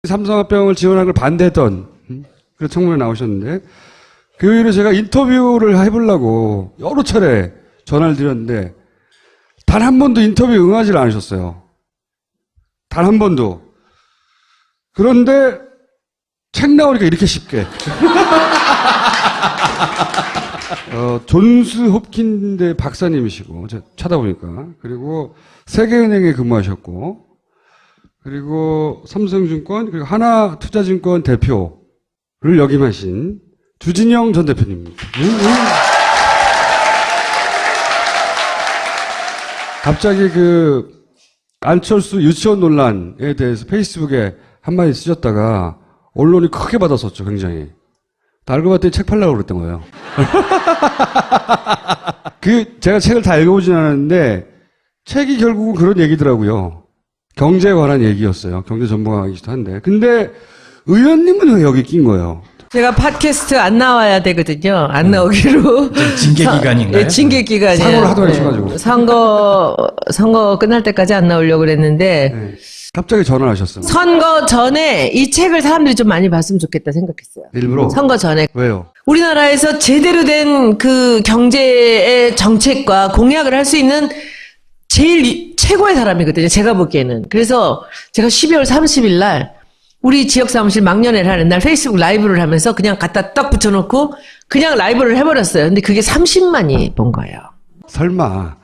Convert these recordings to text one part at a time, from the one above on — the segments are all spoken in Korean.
삼성화병을 지원하는 걸 반대했던 그런 청문회 나오셨는데 그 이후로 제가 인터뷰를 해보려고 여러 차례 전화를 드렸는데 단 한 번도 인터뷰 응하지를 않으셨어요. 단 한 번도. 그런데 책 나오니까 이렇게 쉽게. 존스 홉킨대 박사님이시고 제가 찾아보니까 그리고 세계은행에 근무하셨고 그리고 삼성증권 그리고 하나투자증권 대표를 역임하신 주진영 전 대표님입니다. 갑자기 그 안철수 유치원 논란에 대해서 페이스북에 한마디 쓰셨다가 언론이 크게 받았었죠, 굉장히. 알고 봤더니 책 팔려고 그랬던 거예요. 제가 책을 다 읽어보진 않았는데 책이 결국은 그런 얘기더라고요. 경제에 관한 얘기였어요. 경제 전문가이기도 한데. 근데 의원님은 왜 여기 낀 거예요? 제가 팟캐스트 안 나와야 되거든요. 안 나오기로. 징계 기간인가요? 예, 징계 기간이에요. 사고를 하도 많이 쳐가지고. 선거 끝날 때까지 안 나오려고 그랬는데. 네. 갑자기 전화를 하셨어요. 선거 전에 이 책을 사람들이 좀 많이 봤으면 좋겠다 생각했어요. 일부러? 선거 전에. 왜요? 우리나라에서 제대로 된 그 경제의 정책과 공약을 할 수 있는 제일 최고의 사람이거든요. 제가 보기에는. 그래서 제가 12월 30일 날 우리 지역 사무실 막년회를 하는 날 페이스북 라이브를 하면서 그냥 갖다 딱 붙여놓고 그냥 라이브를 해버렸어요. 근데 그게 30만이 본 거예요. 설마.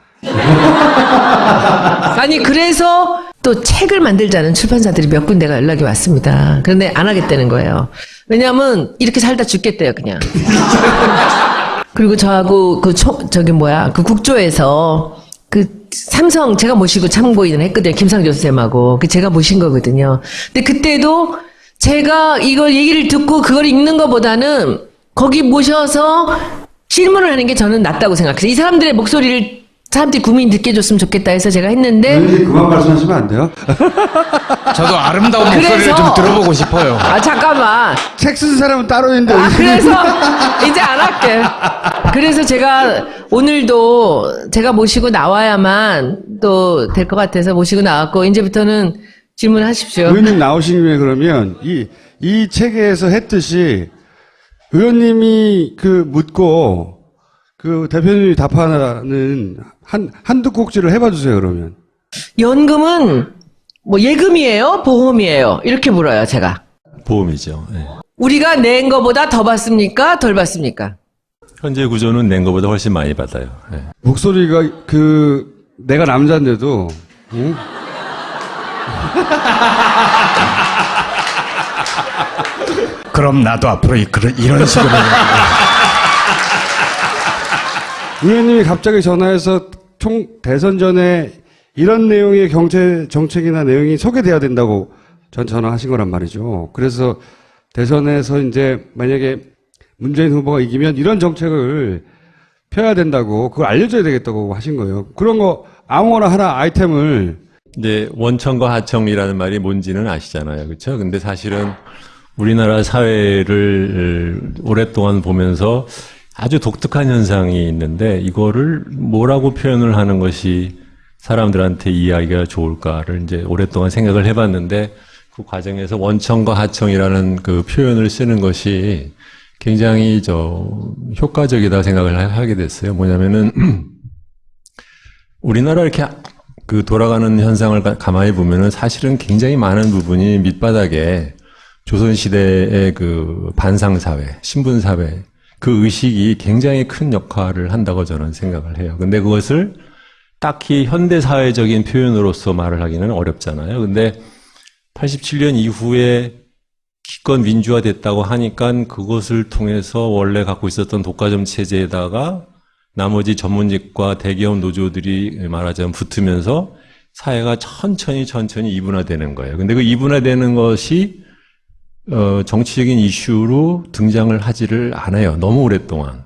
아니 그래서 또 책을 만들자는 출판사들이 몇 군데가 연락이 왔습니다. 그런데 안 하겠다는 거예요. 왜냐하면 이렇게 살다 죽겠대요 그냥. 그리고 저하고 그 국조에서 그 삼성 제가 모시고 참고인을 했거든요. 김상조 선생님하고. 제가 모신 거거든요. 근데 그때도 제가 이걸 얘기를 듣고 그걸 읽는 것보다는 거기 모셔서 질문을 하는 게 저는 낫다고 생각해요. 이 사람들의 목소리를 사람들이 국민이 듣게 해줬으면 좋겠다 해서 제가 했는데. 그만 말씀하시면 안 돼요? 저도 아름다운 목소리를 좀 들어보고 싶어요. 아, 잠깐만. 책 쓴 사람은 따로 있는데. 그래서 이제 안 할게. 그래서 제가 오늘도 제가 모시고 나와야만 또 될 것 같아서 모시고 나왔고, 이제부터는 질문하십시오. 의원님 나오신 김에 그러면 이 책에서 했듯이 의원님이 묻고 대표님이 답하는 한두 꼭지를 해봐 주세요, 그러면. 연금은 뭐 예금이에요? 보험이에요? 이렇게 물어요, 제가. 보험이죠. 네. 우리가 낸 거보다 더 받습니까? 덜 받습니까? 현재 구조는 낸 것보다 훨씬 많이 받아요. 네. 목소리가 내가 남자인데도, 응? 그럼 나도 앞으로 이런 식으로. 의원님이 갑자기 전화해서 대선 전에 이런 내용의 경제 정책이나 내용이 소개돼야 된다고 전화하신 거란 말이죠. 그래서 대선에서 이제 만약에 문재인 후보가 이기면 이런 정책을 펴야 된다고 그걸 알려줘야 되겠다고 하신 거예요. 그런 거 아무거나 하나 아이템을. 이제 원청과 하청이라는 말이 뭔지는 아시잖아요. 그렇죠? 근데 사실은 우리나라 사회를 오랫동안 보면서 아주 독특한 현상이 있는데 이거를 뭐라고 표현을 하는 것이 사람들한테 이해하기가 좋을까를 이제 오랫동안 생각을 해봤는데 그 과정에서 원청과 하청이라는 그 표현을 쓰는 것이 굉장히 효과적이다 생각을 하게 됐어요. 뭐냐면은 우리나라 이렇게 돌아가는 현상을 가만히 보면은 사실은 굉장히 많은 부분이 밑바닥에 조선시대의 반상사회, 신분사회 그 의식이 굉장히 큰 역할을 한다고 저는 생각을 해요. 근데 그것을 딱히 현대사회적인 표현으로서 말을 하기는 어렵잖아요. 근데 87년 이후에 기껏 민주화됐다고 하니까 그것을 통해서 원래 갖고 있었던 독과점 체제에다가 나머지 전문직과 대기업 노조들이 말하자면 붙으면서 사회가 천천히 이분화되는 거예요. 근데 그 이분화되는 것이 정치적인 이슈로 등장을 하지를 않아요. 너무 오랫동안.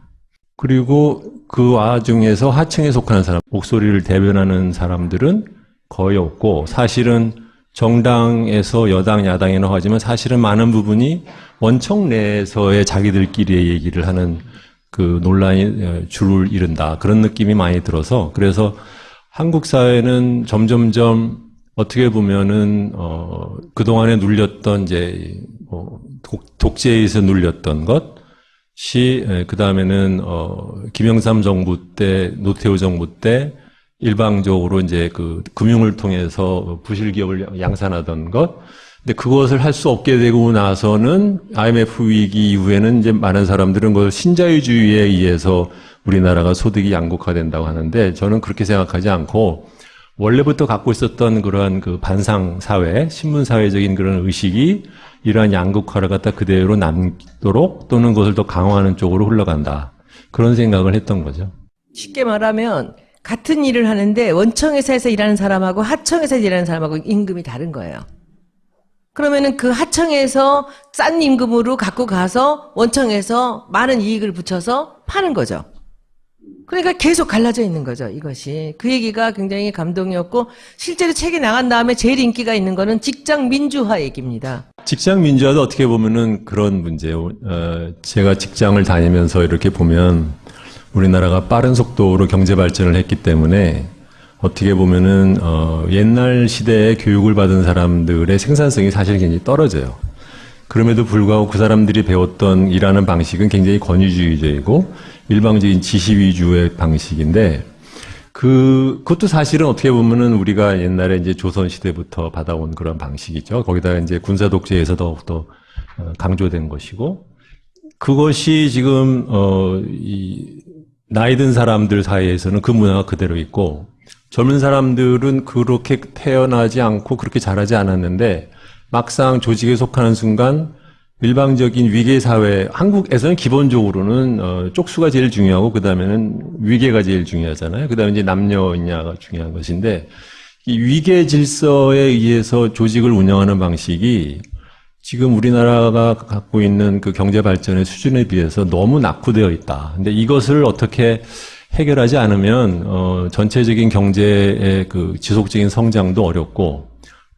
그리고 그 와중에서 하층에 속하는 사람, 목소리를 대변하는 사람들은 거의 없고 사실은 정당에서 여당, 야당이라고 하지만 사실은 많은 부분이 원청 내에서의 자기들끼리의 얘기를 하는 그 논란이 줄을 이룬다. 그런 느낌이 많이 들어서 그래서 한국 사회는 점점점 어떻게 보면은 그동안에 눌렸던 이제 독재에 의해서 눌렸던 것이 그다음에는 김영삼 정부 때 노태우 정부 때 일방적으로 이제 그 금융을 통해서 부실 기업을 양산하던 것. 근데 그것을 할 수 없게 되고 나서는 IMF 위기 이후에는 이제 많은 사람들은 그걸 신자유주의에 의해서 우리나라가 소득이 양극화된다고 하는데 저는 그렇게 생각하지 않고 원래부터 갖고 있었던 그러한 그 반상 사회, 신문 사회적인 그런 의식이 이러한 양극화를 갖다 그대로 남도록 또는 그것을 더 강화하는 쪽으로 흘러간다. 그런 생각을 했던 거죠. 쉽게 말하면 같은 일을 하는데 원청회사에서 일하는 사람하고 하청회사에서 일하는 사람하고 임금이 다른 거예요. 그러면은 그 하청에서 싼 임금으로 갖고 가서 원청에서 많은 이익을 붙여서 파는 거죠. 그러니까 계속 갈라져 있는 거죠, 이것이. 그 얘기가 굉장히 감동이었고, 실제로 책이 나간 다음에 제일 인기가 있는 거는 직장 민주화 얘기입니다. 직장 민주화도 어떻게 보면은 그런 문제예요. 제가 직장을 다니면서 이렇게 보면 우리나라가 빠른 속도로 경제 발전을 했기 때문에 어떻게 보면은 옛날 시대에 교육을 받은 사람들의 생산성이 사실 굉장히 떨어져요. 그럼에도 불구하고 그 사람들이 배웠던 일하는 방식은 굉장히 권위주의적이고 일방적인 지시 위주의 방식인데 그것도 사실은 어떻게 보면은 우리가 옛날에 이제 조선 시대부터 받아온 그런 방식이죠. 거기다가 이제 군사 독재에서 더욱더 강조된 것이고 그것이 지금 이 나이 든 사람들 사이에서는 그 문화가 그대로 있고 젊은 사람들은 그렇게 태어나지 않고 그렇게 자라지 않았는데 막상 조직에 속하는 순간 일방적인 위계 사회, 한국에서는 기본적으로는 쪽수가 제일 중요하고 그 다음에는 위계가 제일 중요하잖아요. 그 다음에 이제 남녀냐가 중요한 것인데 이 위계 질서에 의해서 조직을 운영하는 방식이 지금 우리나라가 갖고 있는 그 경제 발전의 수준에 비해서 너무 낙후되어 있다. 근데 이것을 어떻게 해결하지 않으면 전체적인 경제의 그 지속적인 성장도 어렵고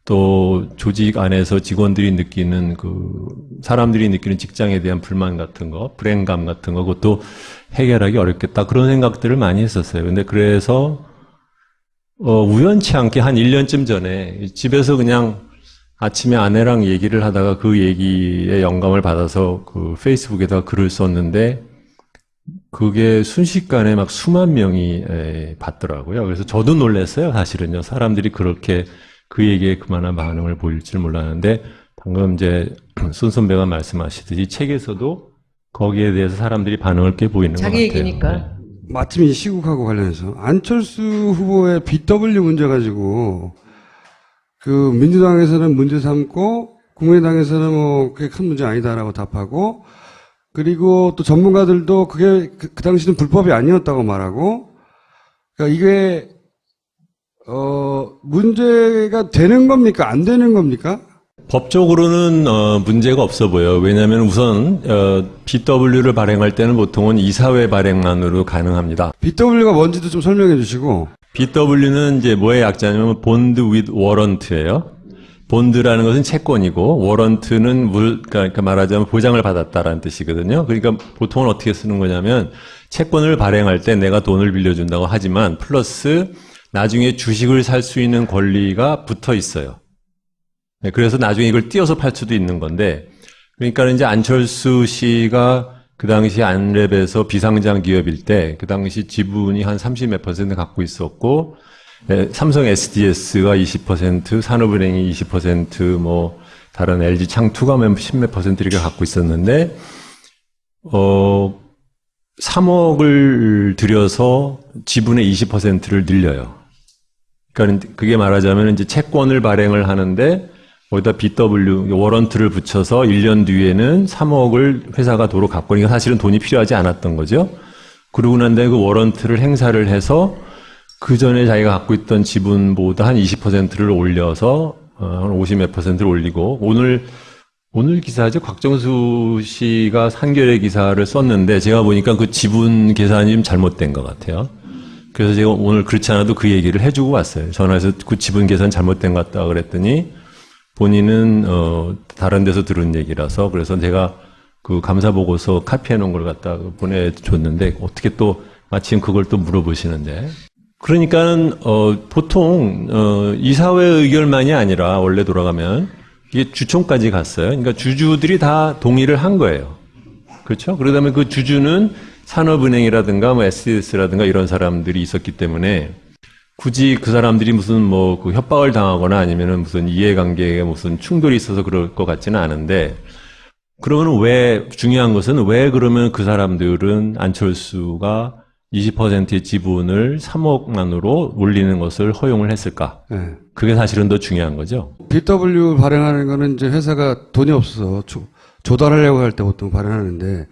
또 조직 안에서 직원들이 느끼는 그 사람들이 느끼는 직장에 대한 불만 같은 거, 불행감 같은 거 그것도 해결하기 어렵겠다. 그런 생각들을 많이 했었어요. 근데 그래서 우연치 않게 한 1년쯤 전에 집에서 그냥 아침에 아내랑 얘기를 하다가 그 얘기에 영감을 받아서 그 페이스북에다가 글을 썼는데 그게 순식간에 막 수만 명이 봤더라고요. 그래서 저도 놀랐어요. 사실은요. 사람들이 그렇게 그 얘기에 그만한 반응을 보일 줄 몰랐는데 방금 이제 손 선배가 말씀하시듯이 책에서도 거기에 대해서 사람들이 반응을 꽤 보이는 것 같아요. 자기 얘기니까. 네. 마침 이 시국하고 관련해서 안철수 후보의 BW 문제 가지고 그 민주당에서는 문제 삼고 국민의당에서는 뭐 그게 큰 문제 아니다라고 답하고 그리고 또 전문가들도 그게 그 당시는 불법이 아니었다고 말하고 그러니까 이게 문제가 되는 겁니까? 안 되는 겁니까? 법적으로는 문제가 없어 보여요. 왜냐하면 우선 BW를 발행할 때는 보통은 이사회 발행만으로 가능합니다. BW가 뭔지도 좀 설명해 주시고. BW는 이제 뭐의 약자냐면 본드 with warrant예요. 본드라는 것은 채권이고 워런트는 그러니까 말하자면 보장을 받았다라는 뜻이거든요. 그러니까 보통은 어떻게 쓰는 거냐면 채권을 발행할 때 내가 돈을 빌려준다고 하지만 플러스 나중에 주식을 살 수 있는 권리가 붙어 있어요. 네, 그래서 나중에 이걸 띄어서 팔 수도 있는 건데, 그러니까 이제 안철수 씨가 그 당시 안랩에서 비상장 기업일 때, 그 당시 지분이 한 30몇 % 갖고 있었고, 네, 삼성 SDS가 20%, 산업은행이 20%, 뭐, 다른 LG 창투가 10몇 % 이렇게 갖고 있었는데, 3억을 들여서 지분의 20%를 늘려요. 그러니까 그게 말하자면 이제 채권을 발행을 하는데 거기다 BW 워런트를 붙여서 1년 뒤에는 3억을 회사가 도로 갚고 그러니까 사실은 돈이 필요하지 않았던 거죠. 그러고 난 다음에 그 워런트를 행사를 해서 그 전에 자기가 갖고 있던 지분보다 한 20%를 올려서 한 50몇 %를 올리고 오늘 기사죠. 곽정수 씨가 한겨레 기사를 썼는데 제가 보니까 그 지분 계산이 좀 잘못된 것 같아요. 그래서 제가 오늘 그렇지 않아도 그 얘기를 해주고 왔어요. 전화해서 그 지분 계산 잘못된 것 같다 그랬더니 본인은 다른 데서 들은 얘기라서 그래서 제가 그 감사 보고서 카피해 놓은 걸 갖다 보내줬는데 어떻게 또 마침 그걸 또 물어보시는데 그러니까는 보통 이사회 의결만이 아니라 원래 돌아가면 이게 주총까지 갔어요. 그러니까 주주들이 다 동의를 한 거예요. 그렇죠? 그러다면 그 주주는 산업은행이라든가 뭐 SES라든가 이런 사람들이 있었기 때문에 굳이 그 사람들이 무슨 뭐 그 협박을 당하거나 아니면은 무슨 이해관계에 무슨 충돌이 있어서 그럴 것 같지는 않은데, 그러면 왜 중요한 것은 왜 그러면 그 사람들은 안철수가 20%의 지분을 3억만으로 올리는 것을 허용을 했을까? 네. 그게 사실은 더 중요한 거죠. BW 발행하는 거는 이제 회사가 돈이 없어서 조달하려고 할 때 보통 발행하는데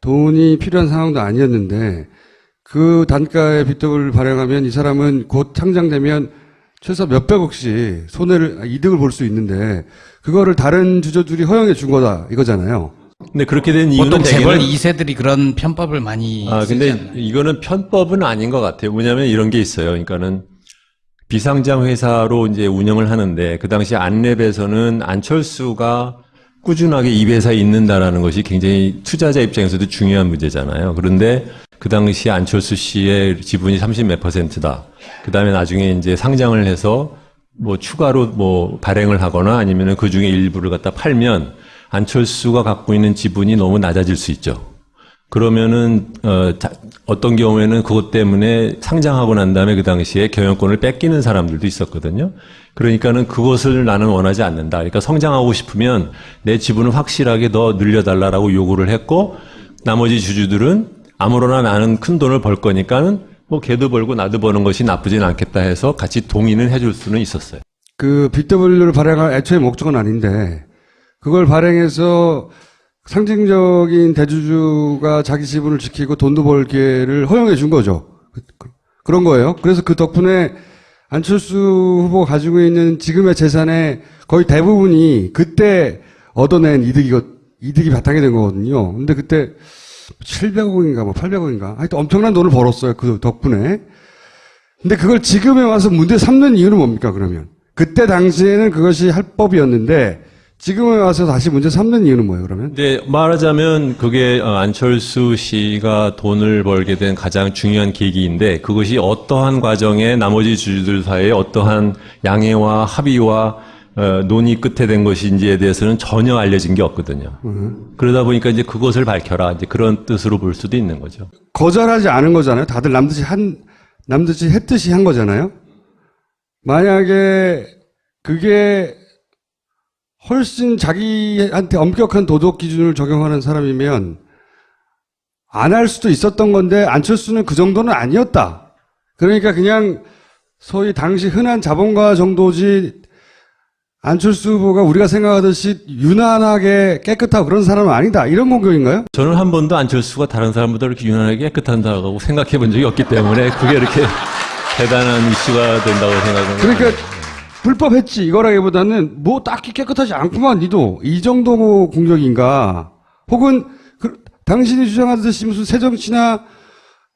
돈이 필요한 상황도 아니었는데 그 단가에 BW 발행하면 이 사람은 곧 상장되면 최소 몇백억씩 이득을 볼 수 있는데 그거를 다른 주주들이 허용해 준 거다 이거잖아요. 근데 그렇게 된 이유는 보통 재벌 대개는 2세들이 그런 편법을 많이 쓰지 근데 않나요? 이거는 편법은 아닌 것 같아요. 뭐냐면 이런 게 있어요. 그러니까는 비상장 회사로 이제 운영을 하는데 그 당시 안랩에서는 안철수가 꾸준하게 이 회사에 있는다라는 것이 굉장히 투자자 입장에서도 중요한 문제잖아요. 그런데 그 당시 안철수 씨의 지분이 30몇 %다. 그 다음에 나중에 이제 상장을 해서 뭐 추가로 뭐 발행을 하거나 아니면은 그 중에 일부를 갖다 팔면 안철수가 갖고 있는 지분이 너무 낮아질 수 있죠. 그러면은 어떤 경우에는 그것 때문에 상장하고 난 다음에 그 당시에 경영권을 뺏기는 사람들도 있었거든요. 그러니까는 그것을 나는 원하지 않는다. 그러니까 성장하고 싶으면 내 지분을 확실하게 더 늘려달라고 요구를 했고, 나머지 주주들은 아무로나 나는 큰 돈을 벌 거니까는 뭐 걔도 벌고 나도 버는 것이 나쁘진 않겠다 해서 같이 동의는 해줄 수는 있었어요. 그 BW를 발행할 애초에 목적은 아닌데 그걸 발행해서 상징적인 대주주가 자기 지분을 지키고 돈도 벌 기회를 허용해 준 거죠. 그런 거예요. 그래서 그 덕분에 안철수 후보가 가지고 있는 지금의 재산의 거의 대부분이 그때 얻어낸 이득이 바탕이 된 거거든요. 근데 그때 700억인가 뭐 800억인가 하여튼 엄청난 돈을 벌었어요. 그 덕분에. 근데 그걸 지금에 와서 문제 삼는 이유는 뭡니까 그러면? 그때 당시에는 그것이 합법이었는데 지금에 와서 다시 문제 삼는 이유는 뭐예요, 그러면? 근데 말하자면 그게 안철수 씨가 돈을 벌게 된 가장 중요한 계기인데 그것이 어떠한 과정에 나머지 주주들 사이에 어떠한 양해와 합의와 논의 끝에 된 것인지에 대해서는 전혀 알려진 게 없거든요. 그러다 보니까 이제 그것을 밝혀라. 이제 그런 뜻으로 볼 수도 있는 거죠. 거절하지 않은 거잖아요. 다들 남듯이 했듯이 한 거잖아요. 만약에 그게 훨씬 자기한테 엄격한 도덕 기준을 적용하는 사람이면 안 할 수도 있었던 건데 안철수는 그 정도는 아니었다. 그러니까 그냥 소위 당시 흔한 자본가 정도지 안철수 후보가 우리가 생각하듯이 유난하게 깨끗하고 그런 사람은 아니다. 이런 공격인가요? 저는 한 번도 안철수가 다른 사람보다 이렇게 유난하게 깨끗한다고 생각해 본 적이 없기 때문에 그게 이렇게 대단한 이슈가 된다고 생각합니다. 그러니까 불법했지 이거라기보다는 뭐 딱히 깨끗하지 않구만 니도 이 정도 공격인가 혹은 당신이 주장하듯이 무슨 새정치나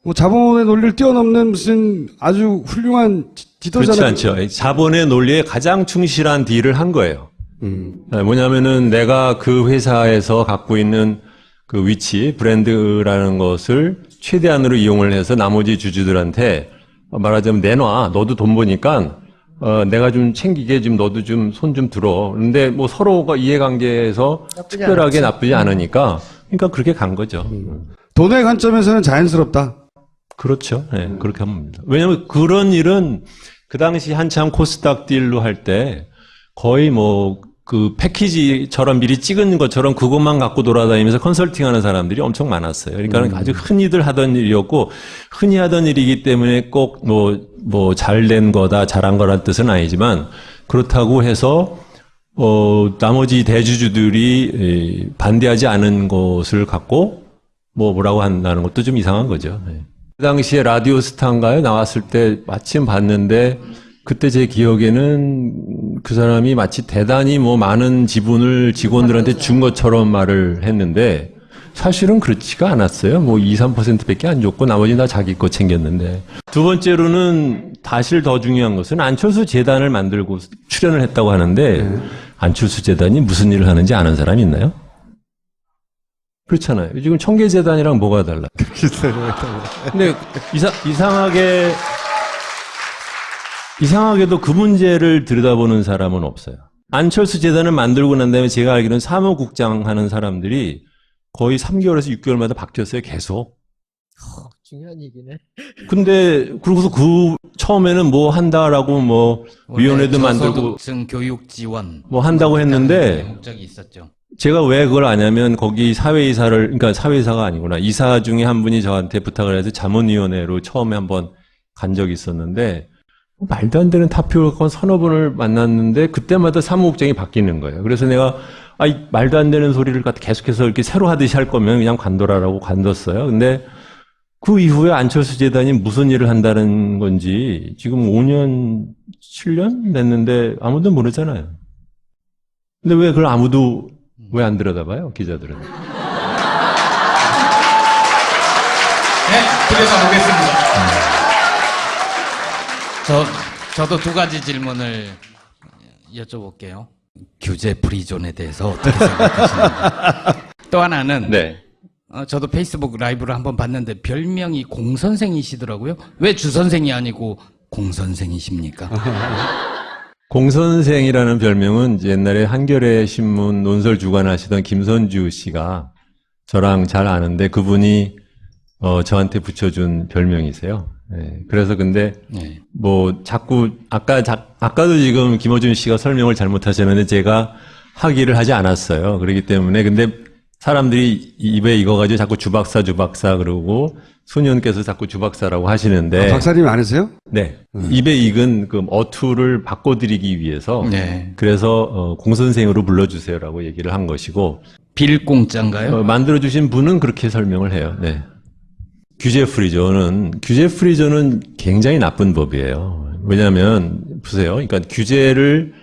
뭐 자본의 논리를 뛰어넘는 무슨 아주 훌륭한 지도자나 그렇지 않죠. 자본의 논리에 가장 충실한 딜을 한 거예요. 뭐냐면은 내가 그 회사에서 갖고 있는 그 위치, 브랜드라는 것을 최대한으로 이용을 해서 나머지 주주들한테 말하자면 내놔. 너도 돈 버니까 내가 좀 챙기게 좀 너도 좀 손 좀 들어. 근데 뭐 서로가 이해관계에서 특별하게 나쁘지 않으니까 그러니까 그렇게 간 거죠. 돈의 관점에서는 자연스럽다. 그렇죠. 네, 그렇게 합니다. 왜냐하면 그런 일은 그 당시 한참 코스닥 딜로 할 때 거의 뭐 그 패키지처럼 미리 찍은 것처럼 그것만 갖고 돌아다니면서 컨설팅하는 사람들이 엄청 많았어요. 그러니까 아주 흔히들 하던 일이었고 흔히 하던 일이기 때문에 꼭 뭐 잘된 거다 잘한 거란 뜻은 아니지만 그렇다고 해서 나머지 대주주들이 반대하지 않은 것을 갖고 뭐라고 한다는 것도 좀 이상한 거죠. 네. 그 당시에 라디오 스타인가요? 나왔을 때 마침 봤는데 그때 제 기억에는 그 사람이 마치 대단히 뭐 많은 지분을 직원들한테 준 것처럼 말을 했는데 사실은 그렇지가 않았어요. 뭐 2, 3%밖에 안 줬고 나머지는 다 자기 거 챙겼는데. 두 번째로는 사실 더 중요한 것은 안철수 재단을 만들고 출연을 했다고 하는데 안철수 재단이 무슨 일을 하는지 아는 사람이 있나요? 그렇잖아요. 지금 청계재단이랑 뭐가 달라? 근데 이상하게 이상하게도 그 문제를 들여다보는 사람은 없어요. 안철수 재단을 만들고 난 다음에 제가 알기로는 사무국장 하는 사람들이 거의 3개월에서 6개월마다 바뀌었어요, 계속. 중요한 얘기네. 근데, 그러고서 처음에는 뭐 한다라고 뭐, 위원회도 만들고, 저소득층 교육 지원. 뭐 한다고 했는데, 목적이 있었죠. 제가 왜 그걸 아냐면, 거기 그러니까 사회이사가 아니구나. 이사 중에 한 분이 저한테 부탁을 해서 자문위원회로 처음에 한번 간 적이 있었는데, 말도 안 되는 타표를 갖고 서너 번을 만났는데, 그때마다 사무국장이 바뀌는 거예요. 그래서 내가, 이 말도 안 되는 소리를 갖다 계속해서 이렇게 새로 하듯이 할 거면 그냥 관둬라라고 관뒀어요. 근데, 그 이후에 안철수 재단이 무슨 일을 한다는 건지 지금 5년, 7년 됐는데 아무도 모르잖아요. 근데 왜 그걸 아무도 왜 안 들여다봐요, 기자들은? 네, 들여다보겠습니다. 저도 두 가지 질문을 여쭤볼게요. 규제 프리존에 대해서 어떻게 생각하시는지. 또 하나는 네. 저도 페이스북 라이브를 한번 봤는데 별명이 공선생이시더라고요. 왜 주선생이 아니고 공선생이십니까? 공선생이라는 별명은 옛날에 한겨레 신문 논설 주관하시던 김선주 씨가 저랑 잘 아는데 그분이 저한테 붙여준 별명이세요. 네, 그래서 근데 네. 뭐 자꾸 아까도 지금 김어준 씨가 설명을 잘못하셨는데 제가 하기를 하지 않았어요. 그렇기 때문에 근데 사람들이 입에 익어가지고 자꾸 주박사 그러고 소년께서 자꾸 주박사라고 하시는데 박사님 아니세요? 네. 입에 익은 그 어투를 바꿔드리기 위해서 네. 그래서 공선생으로 불러주세요라고 얘기를 한 것이고 빌공짜인가요? 만들어주신 분은 그렇게 설명을 해요. 네. 규제 프리존은 굉장히 나쁜 법이에요. 왜냐하면 보세요. 그러니까 규제를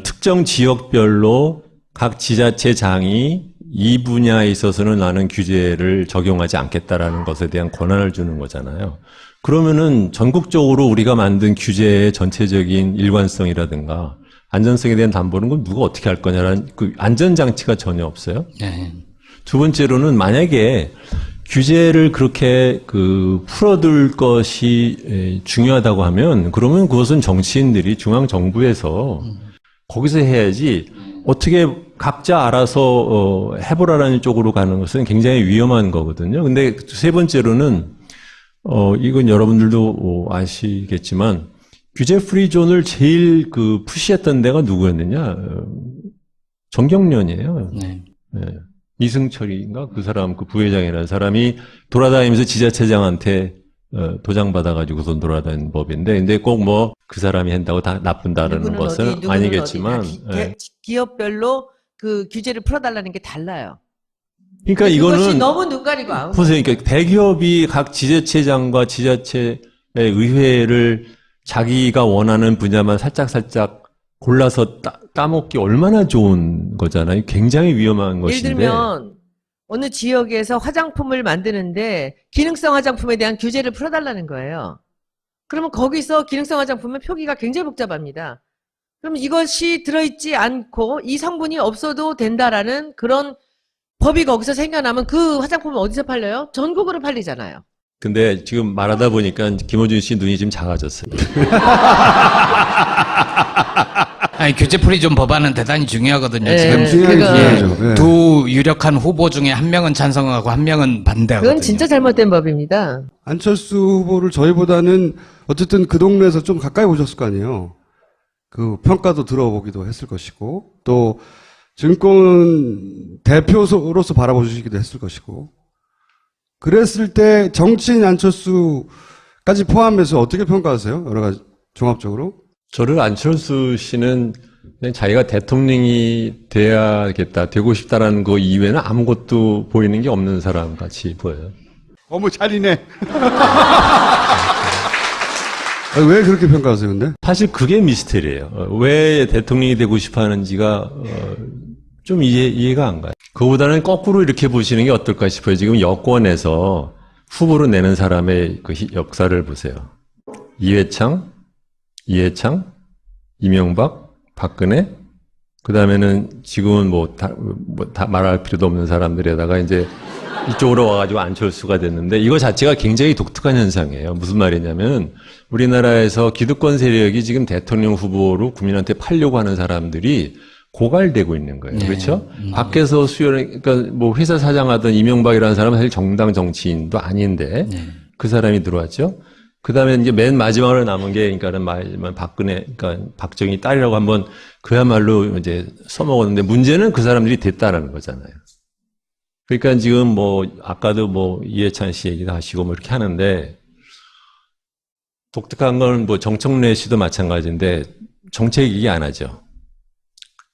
특정 지역별로 각 지자체장이 이 분야에 있어서는 나는 규제를 적용하지 않겠다라는 것에 대한 권한을 주는 거잖아요. 그러면은 전국적으로 우리가 만든 규제의 전체적인 일관성이라든가 안전성에 대한 담보는 건 누가 어떻게 할 거냐라는 그 안전장치가 전혀 없어요. 네. 두 번째로는 만약에 규제를 그렇게 풀어둘 것이 중요하다고 하면 그러면 그것은 정치인들이 중앙정부에서 거기서 해야지 어떻게 각자 알아서 해보라라는 쪽으로 가는 것은 굉장히 위험한 거거든요. 근데 세 번째로는 이건 여러분들도 아시겠지만 규제 프리존을 제일 푸시했던 데가 누구였느냐? 정경련이에요. 네. 네. 이승철인가? 그 사람, 그 부회장이라는 사람이 돌아다니면서 지자체장한테 도장 받아가지고 돈 돌아다니는 법인데, 근데 꼭 뭐 그 사람이 한다고 다 나쁜다라는 누구는 것은 어디, 누구는 아니겠지만, 어디. 예. 기업별로 그 규제를 풀어달라는 게 달라요. 그러니까 그것이 이거는 너무 눈 가리고 아웃. 보세요. 그러니까 대기업이 각 지자체장과 지자체의 의회를 자기가 원하는 분야만 살짝 골라서 따먹기 얼마나 좋은 거잖아요. 굉장히 위험한 것인데. 예를 들면 어느 지역에서 화장품을 만드는데 기능성 화장품에 대한 규제를 풀어달라는 거예요. 그러면 거기서 기능성 화장품은 표기가 굉장히 복잡합니다. 그럼 이것이 들어있지 않고 이 성분이 없어도 된다라는 그런 법이 거기서 생겨나면 그 화장품은 어디서 팔려요? 전국으로 팔리잖아요. 근데 지금 말하다 보니까 김어준 씨 눈이 지금 작아졌어요. 아니, 규제 프리존 법안은 대단히 중요하거든요. 네, 지금 중요하죠. 네. 두 유력한 후보 중에 한 명은 찬성하고 한 명은 반대하거든요. 그건 진짜 잘못된 법입니다. 안철수 후보를 저희보다는 어쨌든 그 동네에서 좀 가까이 보셨을 거 아니에요. 그 평가도 들어보기도 했을 것이고 또 증권 대표로서 바라보시기도 했을 것이고 그랬을 때 정치인 안철수까지 포함해서 어떻게 평가하세요? 여러 가지 종합적으로? 저를 안철수 씨는 그냥 자기가 대통령이 돼야겠다, 되고 싶다라는 거 이외에는 아무것도 보이는 게 없는 사람 같이 보여요. 어머 잘이네. 왜 그렇게 평가하세요, 근데? 사실 그게 미스터리예요. 왜 대통령이 되고 싶어 하는지가 좀 이해가 안 가요. 그보다는 거꾸로 이렇게 보시는 게 어떨까 싶어요. 지금 여권에서 후보로 내는 사람의 그 역사를 보세요. 이해창, 이명박, 박근혜, 그 다음에는 지금은 다 말할 필요도 없는 사람들에다가 이제 이쪽으로 와가지고 안철수가 됐는데 이거 자체가 굉장히 독특한 현상이에요. 무슨 말이냐면 우리나라에서 기득권 세력이 지금 대통령 후보로 국민한테 팔려고 하는 사람들이 고갈되고 있는 거예요. 네. 그렇죠? 밖에서 그러니까 뭐 회사 사장하던 이명박이라는 사람은 사실 정당 정치인도 아닌데 그 사람이 들어왔죠. 그 다음에 이제 맨 마지막으로 남은 게, 그러니까는 말하자면 박근혜, 그러니까 박정희 딸이라고 한번 그야말로 이제 써먹었는데 문제는 그 사람들이 됐다라는 거잖아요. 그러니까 지금 뭐, 아까도 뭐 이해찬 씨 얘기도 하시고 뭐 이렇게 하는데 독특한 건 뭐 정청래 씨도 마찬가지인데 정책 얘기 안 하죠.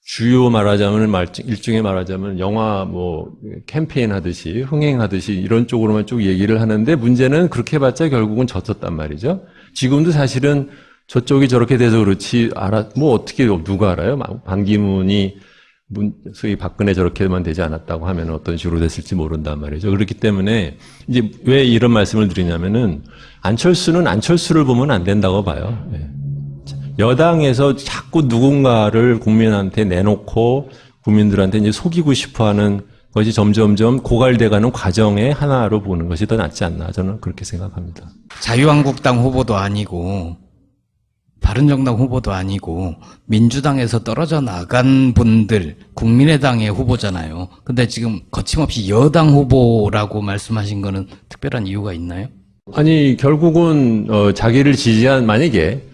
주요 말하자면 일종의 말하자면 영화 뭐 캠페인 하듯이 흥행하듯이 이런 쪽으로만 쭉 얘기를 하는데 문제는 그렇게 해봤자 결국은 졌었단 말이죠. 지금도 사실은 저쪽이 저렇게 돼서 그렇지 뭐 어떻게 누가 알아요? 반기문이 소위 박근혜 저렇게만 되지 않았다고 하면 어떤 식으로 됐을지 모른단 말이죠. 그렇기 때문에 이제 왜 이런 말씀을 드리냐면은 안철수는 안철수를 보면 안 된다고 봐요. 여당에서 자꾸 누군가를 국민한테 내놓고 국민들한테 이제 속이고 싶어하는 것이 점점점 고갈돼가는 과정의 하나로 보는 것이 더 낫지 않나 저는 그렇게 생각합니다. 자유한국당 후보도 아니고 바른정당 후보도 아니고 민주당에서 떨어져 나간 분들 국민의당의 후보잖아요. 근데 지금 거침없이 여당 후보라고 말씀하신 거는 특별한 이유가 있나요? 아니 결국은 자기를 지지한 만약에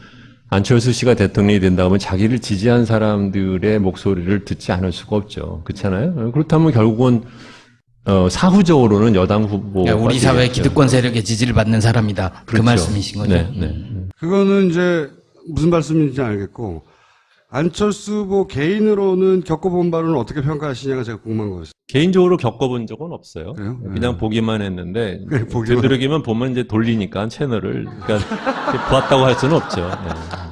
안철수 씨가 대통령이 된다 하면 자기를 지지한 사람들의 목소리를 듣지 않을 수가 없죠. 그렇잖아요. 그렇다면 결국은 사후적으로는 여당 후보 그러니까 우리 사회 기득권 세력의 지지를 받는 사람이다. 그렇죠. 그 말씀이신 거죠. 네. 그거는 이제 무슨 말씀인지 알겠고, 안철수 후보 개인으로는 겪어본 바로는 어떻게 평가하시냐가 제가 궁금한 거였어요. 개인적으로 겪어본 적은 없어요. 그래요? 그냥 보기만 했는데 네, 보기만. 되도록이면 보면 이제 돌리니까 채널을 그러니까 보았다고 할 수는 없죠.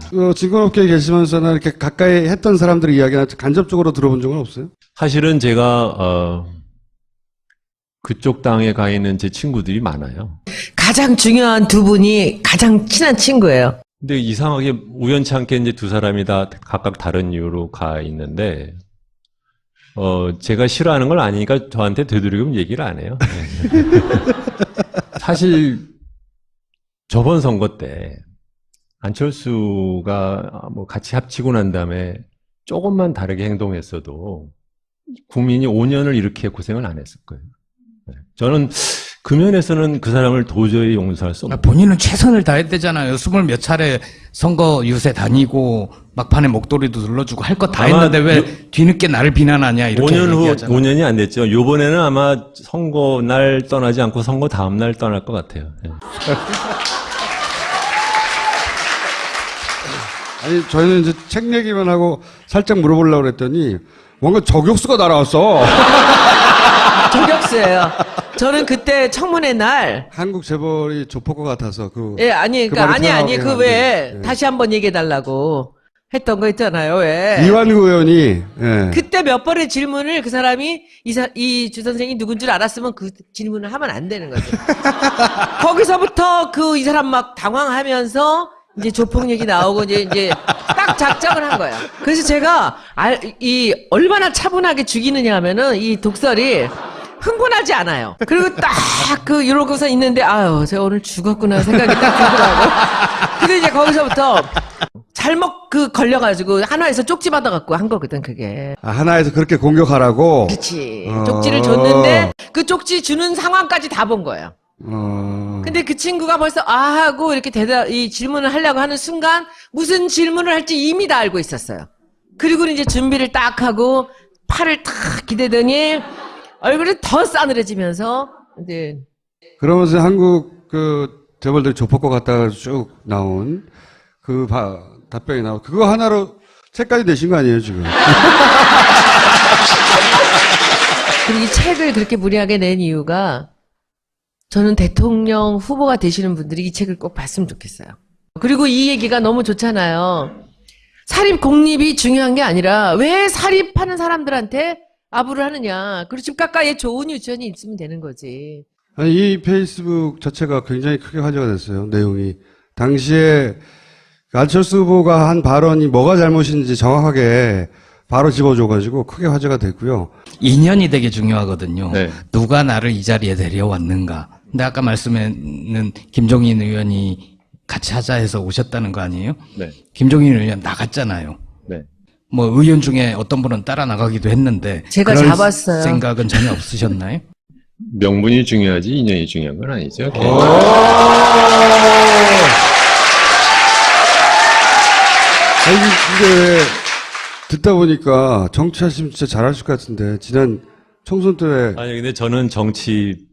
네. 증권업계에 계시면서는 이렇게 가까이 했던 사람들의 이야기나 간접적으로 들어본 적은 없어요? 사실은 제가 그쪽 당에 가 있는 제 친구들이 많아요. 가장 중요한 두 분이 가장 친한 친구예요. 근데 이상하게 우연치 않게 이제 두 사람이 다 각각 다른 이유로 가 있는데 제가 싫어하는 걸 아니니까 저한테 되도록이면 얘기를 안 해요. 네. 사실 저번 선거 때 안철수가 뭐 같이 합치고 난 다음에 조금만 다르게 행동했어도 국민이 5년을 이렇게 고생을 안 했을 거예요. 네. 저는 그 면에서는 그 사람을 도저히 용서할 수 없는. 본인은 최선을 다했대잖아요. 20몇 차례 선거 유세 다니고 막판에 목도리도 눌러주고 할 거 다 했는데 왜 뒤늦게 나를 비난하냐 이렇게 5년 후 얘기하잖아요. 5년이 안 됐죠. 요번에는 아마 선거 날 떠나지 않고 선거 다음 날 떠날 것 같아요. 네. 아니, 저희는 이제 책 얘기만 하고 살짝 물어보려고 그랬더니 뭔가 저격수가 날아왔어. 저격수예요. 저는 그때 청문회 날 한국 재벌이 조폭과 같아서 예, 아니, 그러니까, 말이 아니, 생각하게 그 왜, 하는데. 다시 한번 얘기해달라고 했던 거 있잖아요, 왜. 이완구 의원이 예. 그때 몇 번의 질문을 그 사람이 이 주 선생이 누군 줄 알았으면 그 질문을 하면 안 되는 거죠. 거기서부터 이 사람 막 당황하면서 이제 조폭 얘기 나오고 이제 딱 작정을 한 거예요. 그래서 제가 얼마나 차분하게 죽이느냐 하면은 이 독설이 흥분하지 않아요. 그리고 딱 이러고서 있는데 아유 제가 오늘 죽었구나 생각이 딱 들더라고. 근데 이제 거기서부터 잘못 걸려가지고 한화에서 쪽지 받아갖고 한 거거든 그게. 하나에서 그렇게 공격하라고. 그렇지. 쪽지를 줬는데 그 쪽지 주는 상황까지 다 본 거예요. 근데 그 친구가 벌써 하고 이렇게 이 질문을 하려고 하는 순간 무슨 질문을 할지 이미 다 알고 있었어요. 그리고 이제 준비를 딱 하고 팔을 탁 기대더니 얼굴이 더 싸늘해지면서 이제 그러면서 한국 재벌들이 조폭과 같다가 쭉 나온 답변이 나오고 그거 하나로 책까지 내신 거 아니에요 지금? 그리고 이 책을 그렇게 무리하게 낸 이유가 저는 대통령 후보가 되시는 분들이 이 책을 꼭 봤으면 좋겠어요. 그리고 이 얘기가 너무 좋잖아요. 사립 공립이 중요한 게 아니라 왜 사립하는 사람들한테 아부를 하느냐. 그리고 집 가까이에 좋은 유치원이 있으면 되는 거지. 아니, 이 페이스북 자체가 굉장히 크게 화제가 됐어요. 내용이. 당시에 안철수 후보가 한 발언이 뭐가 잘못인지 정확하게 바로 집어줘가지고 크게 화제가 됐고요. 인연이 되게 중요하거든요. 네. 누가 나를 이 자리에 데려왔는가. 근데 아까 말씀에는 김종인 의원이 같이 하자 해서 오셨다는 거 아니에요? 네. 김종인 의원 나갔잖아요. 네. 뭐 의원 중에 어떤 분은 따라 나가기도 했는데 제가 그럴 잡았어요. 생각은 전혀 없으셨나요? 명분이 중요하지 인연이 중요한 건 아니죠. 아니, 근데 듣다 보니까 정치하시면 진짜 잘하실 것 같은데, 지난 총선 때 아니 근데 저는 정치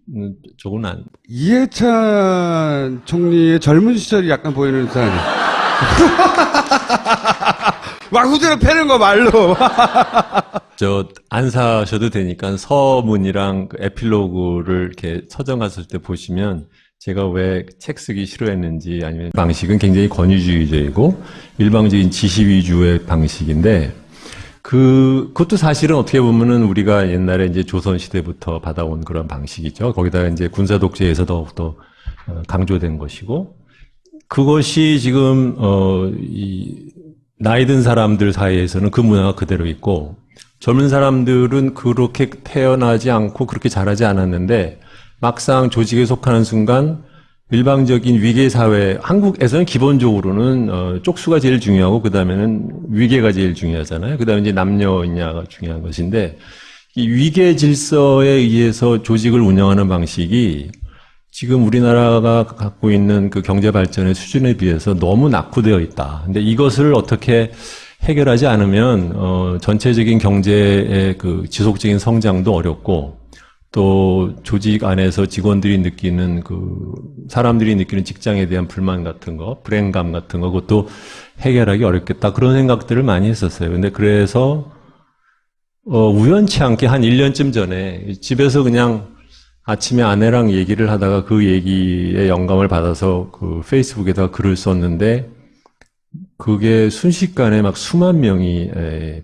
쪽은 안. 이해찬 총리의 젊은 시절이 약간 보이는 듯한. 막 후드를 패는 거 말로. 저 안 사셔도 되니까 서문이랑 그 에필로그를 이렇게 서점 갔을 때 보시면 제가 왜 책 쓰기 싫어했는지 아니면 방식은 굉장히 권위주의적이고 일방적인 지시 위주의 방식인데 그것도 사실은 어떻게 보면은 우리가 옛날에 이제 조선시대부터 받아온 그런 방식이죠. 거기다가 이제 군사 독재에서 더욱더 강조된 것이고 그것이 지금 이 나이 든 사람들 사이에서는 그 문화가 그대로 있고 젊은 사람들은 그렇게 태어나지 않고 그렇게 자라지 않았는데 막상 조직에 속하는 순간 일방적인 위계 사회, 한국에서는 기본적으로는 쪽수가 제일 중요하고 그 다음에는 위계가 제일 중요하잖아요. 그 다음에 이제 남녀냐가 중요한 것인데 이 위계 질서에 의해서 조직을 운영하는 방식이 지금 우리나라가 갖고 있는 그 경제 발전의 수준에 비해서 너무 낙후되어 있다. 근데 이것을 어떻게 해결하지 않으면 전체적인 경제의 그 지속적인 성장도 어렵고 또 조직 안에서 직원들이 느끼는 그 사람들이 느끼는 직장에 대한 불만 같은 거, 불행감 같은 거 그것도 해결하기 어렵겠다. 그런 생각들을 많이 했었어요. 근데 그래서 우연치 않게 한 1년쯤 전에 집에서 그냥 아침에 아내랑 얘기를 하다가 그 얘기에 영감을 받아서 그 페이스북에다가 글을 썼는데 그게 순식간에 막 수만 명이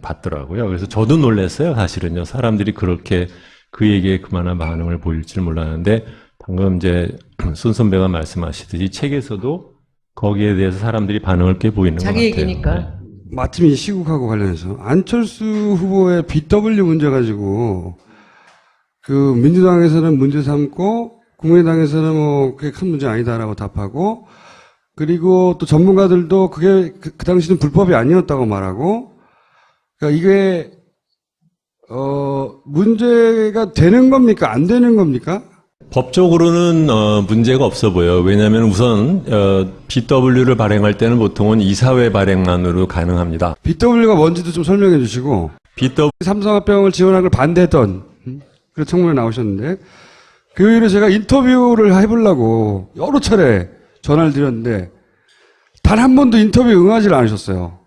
봤더라고요. 그래서 저도 놀랐어요. 사실은요. 사람들이 그렇게 그 얘기에 그만한 반응을 보일 줄 몰랐는데 방금 이제 손 선배가 말씀하시듯이 책에서도 거기에 대해서 사람들이 반응을 꽤 보이는 것 같아요. 자기 얘기니까. 네. 마침 이 시국하고 관련해서 안철수 후보의 BW 문제 가지고 그 민주당에서는 문제 삼고 국민의당에서는 뭐 그게 큰 문제 아니다라고 답하고 그리고 또 전문가들도 그게 그 당시는 불법이 아니었다고 말하고 그러니까 이게 문제가 되는 겁니까? 안 되는 겁니까? 법적으로는 문제가 없어 보여요. 왜냐하면 우선 BW를 발행할 때는 보통은 이사회 발행만으로 가능합니다. BW가 뭔지도 좀 설명해 주시고 BW 삼성화병을 지원하는 걸 반대했던 그런 청문회 나오셨는데 그 이후로 제가 인터뷰를 해보려고 여러 차례 전화를 드렸는데 단 한 번도 인터뷰에 응하지를 않으셨어요.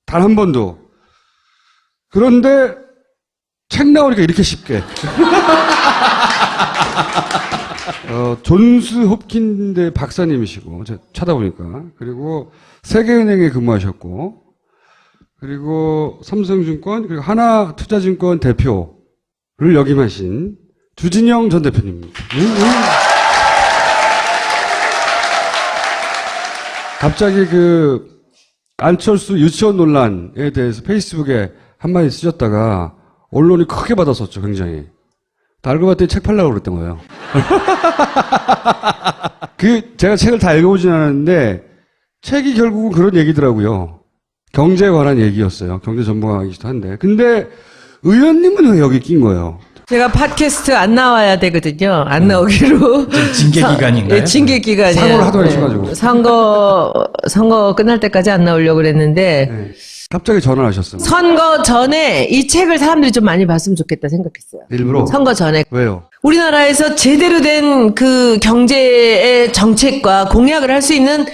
단 한 번도. 그런데 책 나오니까 이렇게 쉽게. 존스 홉킨대 박사님이시고 제가 찾아보니까 그리고 세계은행에 근무하셨고 그리고 삼성증권 그리고 하나투자증권 대표를 역임하신 주진영 전 대표님입니다. 갑자기 그 안철수 유치원 논란에 대해서 페이스북에 한마디 쓰셨다가 언론이 크게 받았었죠, 굉장히. 알고 봤더니 책 팔려고 그랬던 거예요. 제가 책을 다 읽어보진 않았는데, 책이 결국은 그런 얘기더라고요. 경제에 관한 얘기였어요. 경제 전문가이기도 한데. 근데, 의원님은 왜 여기 낀 거예요? 제가 팟캐스트 안 나와야 되거든요. 안 나오기로. 징계 기간인가요? 예, 징계 기간이에요. 사고를 하도 해주셔가지고. 선거 끝날 때까지 안 나오려고 그랬는데, 네. 갑자기 전화를 하셨어요. 선거 전에 이 책을 사람들이 좀 많이 봤으면 좋겠다 생각했어요. 일부러? 선거 전에. 왜요? 우리나라에서 제대로 된 그 경제의 정책과 공약을 할 수 있는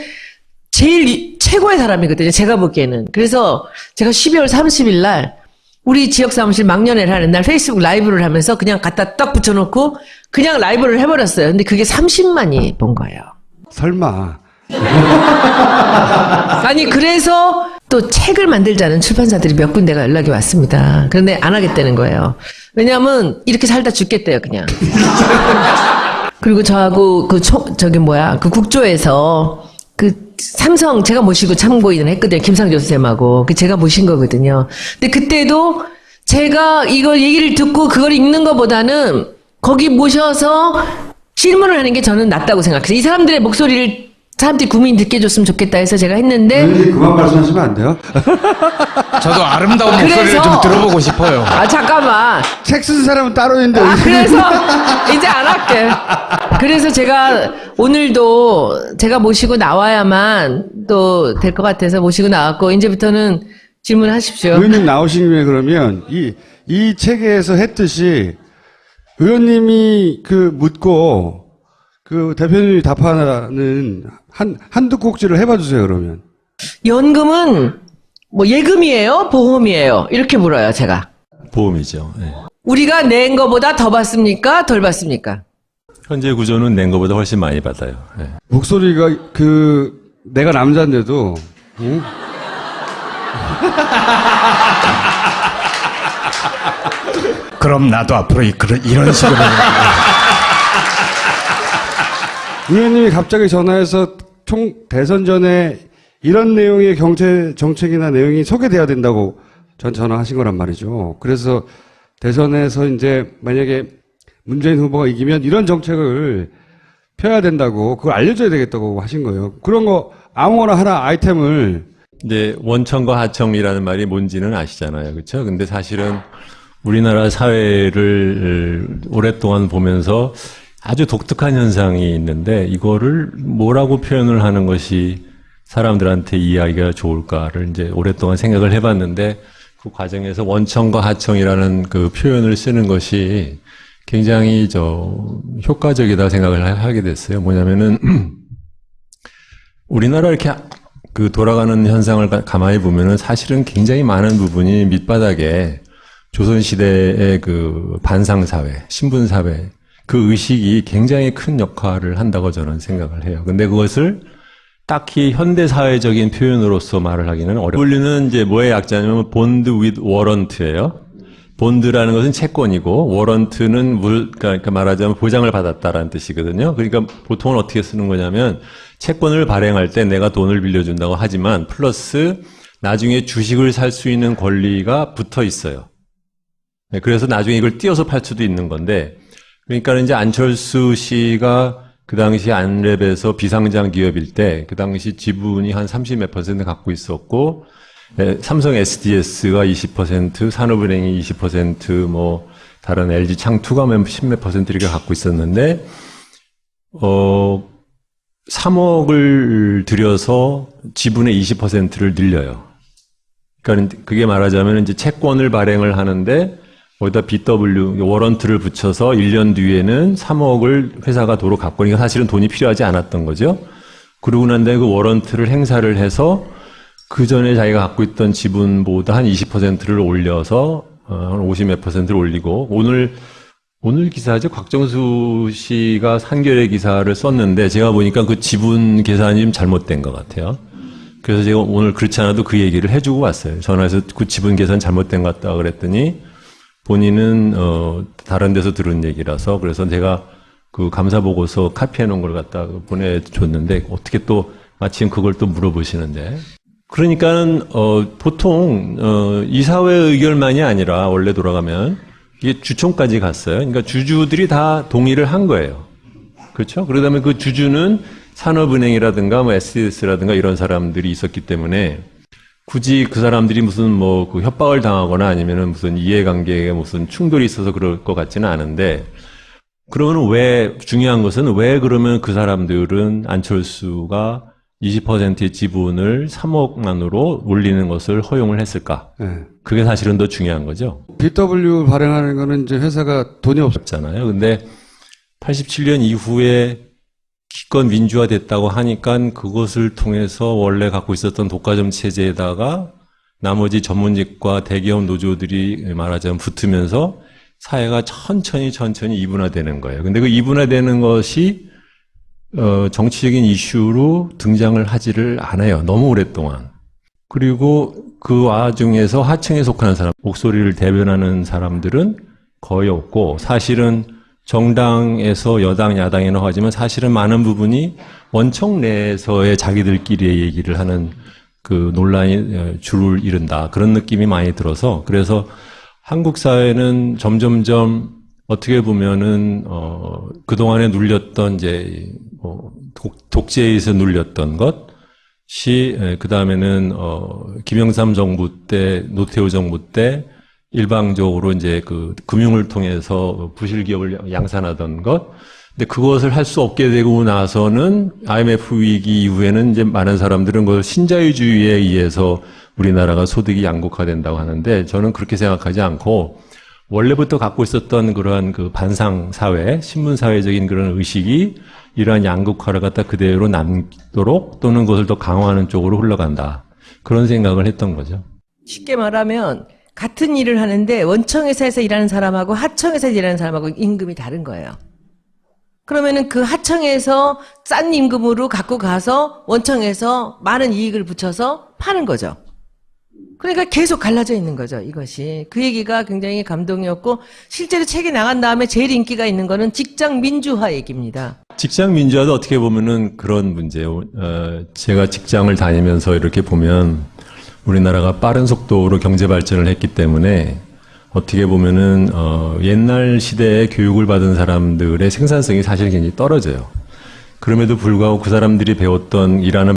제일 최고의 사람이거든요. 제가 보기에는. 그래서 제가 12월 30일 날 우리 지역 사무실 막년회를 하는 날 페이스북 라이브를 하면서 그냥 갖다 딱 붙여놓고 그냥 라이브를 해버렸어요. 근데 그게 30만이 본 거예요. 설마. 아니 그래서 또 책을 만들자는 출판사들이 몇 군데가 연락이 왔습니다. 그런데 안 하겠다는 거예요. 왜냐하면 이렇게 살다 죽겠대요 그냥. 그리고 저하고 그 국조에서 그 삼성 제가 모시고 참고인을 했거든요. 김상조 선생님하고. 제가 모신 거거든요. 근데 그때도 제가 이걸 얘기를 듣고 그걸 읽는 것보다는 거기 모셔서 질문을 하는 게 저는 낫다고 생각해요. 이 사람들의 목소리를 사람들이 국민이 듣게 해줬으면 좋겠다 해서 제가 했는데. 의원님 그만 말씀하시면 안 돼요? 저도 아름다운 목소리를 그래서- 좀 들어보고 싶어요. 아, 잠깐만. 책 쓴 사람은 따로 있는데. 그래서 이제 안 할게. 그래서 제가 오늘도 제가 모시고 나와야만 또 될 것 같아서 모시고 나왔고, 이제부터는 질문하십시오. 의원님 나오신 김에 그러면 이 책에서 했듯이 의원님이 묻고 대표님이 답하는 한두 꼭지를 해봐 주세요, 그러면. 연금은 뭐 예금이에요? 보험이에요? 이렇게 물어요, 제가. 보험이죠. 예. 우리가 낸 거보다 더 받습니까? 덜 받습니까? 현재 구조는 낸 것보다 훨씬 많이 받아요. 예. 목소리가 내가 남자인데도, 응? 그럼 나도 앞으로 이런 식으로. 의원님이 갑자기 전화해서 대선 전에 이런 내용의 경제 정책이나 내용이 소개돼야 된다고 전화하신 거란 말이죠. 그래서 대선에서 이제 만약에 문재인 후보가 이기면 이런 정책을 펴야 된다고, 그걸 알려줘야 되겠다고 하신 거예요. 그런 거 아무거나 하나 아이템을. 이제 원청과 하청이라는 말이 뭔지는 아시잖아요. 그렇죠? 근데 사실은 우리나라 사회를 오랫동안 보면서 아주 독특한 현상이 있는데, 이거를 뭐라고 표현을 하는 것이 사람들한테 이해하기가 좋을까를 이제 오랫동안 생각을 해봤는데, 그 과정에서 원청과 하청이라는 그 표현을 쓰는 것이 굉장히 효과적이다 생각을 하게 됐어요. 뭐냐면은 우리나라 이렇게 돌아가는 현상을 가만히 보면은 사실은 굉장히 많은 부분이 밑바닥에 조선시대의 반상사회, 신분사회, 그 의식이 굉장히 큰 역할을 한다고 저는 생각을 해요. 근데 그것을 딱히 현대사회적인 표현으로서 말을 하기는 어려워요. 원리는 이제 뭐의 약자냐면 본드 with 워런트예요. 본드라는 것은 채권이고, 워런트는 그러니까 말하자면 보장을 받았다라는 뜻이거든요. 그러니까 보통은 어떻게 쓰는 거냐면, 채권을 발행할 때 내가 돈을 빌려준다고 하지만, 플러스 나중에 주식을 살 수 있는 권리가 붙어 있어요. 네, 그래서 나중에 이걸 띄어서 팔 수도 있는 건데, 그러니까 이제 안철수 씨가 그 당시 안랩에서 비상장 기업일 때, 그 당시 지분이 한 30 몇 % 갖고 있었고, 삼성 SDS가 20%, 산업은행이 20%, 뭐 다른 LG 창투가 10몇 % 이렇게 갖고 있었는데, 3억을 들여서 지분의 20%를 늘려요. 그러니까 그게 말하자면 이제 채권을 발행을 하는데 거기다 BW 워런트를 붙여서 1년 뒤에는 3억을 회사가 도로 갚고, 그러니까 사실은 돈이 필요하지 않았던 거죠. 그러고 난 다음에 그 워런트를 행사를 해서 그 전에 자기가 갖고 있던 지분보다 한 20%를 올려서 한 50 몇 %를 올리고, 오늘 기사죠. 곽정수 씨가 한겨레 기사를 썼는데 제가 보니까 그 지분 계산이 좀 잘못된 것 같아요. 그래서 제가 오늘 그렇지 않아도 그 얘기를 해주고 왔어요. 전화해서 그 지분 계산 잘못된 것 같다 그랬더니 본인은 다른 데서 들은 얘기라서, 그래서 제가 그 감사 보고서 카피해 놓은 걸 갖다 보내줬는데 어떻게 또 마침 그걸 또 물어보시는데, 그러니까는 보통 이사회 의결만이 아니라 원래 돌아가면 이게 주총까지 갔어요. 그러니까 주주들이 다 동의를 한 거예요. 그렇죠? 그러다면 그 주주는 산업은행이라든가 뭐 SDS라든가 이런 사람들이 있었기 때문에 굳이 그 사람들이 무슨 그 협박을 당하거나 아니면은 무슨 이해관계에 무슨 충돌이 있어서 그럴 것 같지는 않은데, 그러면 중요한 것은 왜 그러면 그 사람들은 안철수가 20%의 지분을 3억만으로 올리는 것을 허용을 했을까? 네. 그게 사실은 더 중요한 거죠. BW 발행하는 거는 이제 회사가 돈이 없잖아요. 근데 87년 이후에 기껏 민주화됐다고 하니까 그것을 통해서 원래 갖고 있었던 독과점 체제에다가 나머지 전문직과 대기업 노조들이 말하자면 붙으면서 사회가 천천히 이분화되는 거예요. 근데 그 이분화되는 것이 정치적인 이슈로 등장을 하지를 않아요. 너무 오랫동안. 그리고 그 와중에서 하층에 속하는 사람, 목소리를 대변하는 사람들은 거의 없고, 사실은 정당에서 여당, 야당이라고 하지만 사실은 많은 부분이 원청 내에서의 자기들끼리의 얘기를 하는 그 논란이 줄을 이룬다. 그런 느낌이 많이 들어서, 그래서 한국 사회는 점점점 어떻게 보면은 그동안에 눌렸던 이제 독재에 의해서 눌렸던 것이 그다음에는 김영삼 정부 때 노태우 정부 때 일방적으로 이제 그 금융을 통해서 부실 기업을 양산하던 것. 근데 그것을 할 수 없게 되고 나서는 IMF 위기 이후에는 이제 많은 사람들은 그걸 신자유주의에 의해서 우리나라가 소득이 양극화된다고 하는데 저는 그렇게 생각하지 않고 원래부터 갖고 있었던 그러한 그 반상 사회, 신분 사회적인 그런 의식이 이러한 양극화를 갖다 그대로 남도록 또는 그것을 더 강화하는 쪽으로 흘러간다. 그런 생각을 했던 거죠. 쉽게 말하면 같은 일을 하는데 원청회사에서 일하는 사람하고 하청회사에서 일하는 사람하고 임금이 다른 거예요. 그러면은 그 하청에서 싼 임금으로 갖고 가서 원청에서 많은 이익을 붙여서 파는 거죠. 그러니까 계속 갈라져 있는 거죠, 이것이. 그 얘기가 굉장히 감동이었고, 실제로 책이 나간 다음에 제일 인기가 있는 거는 직장 민주화 얘기입니다. 직장 민주화도 어떻게 보면은 그런 문제예요. 제가 직장을 다니면서 이렇게 보면 우리나라가 빠른 속도로 경제 발전을 했기 때문에 어떻게 보면은 옛날 시대에 교육을 받은 사람들의 생산성이 사실 굉장히 떨어져요. 그럼에도 불구하고 그 사람들이 배웠던 일하는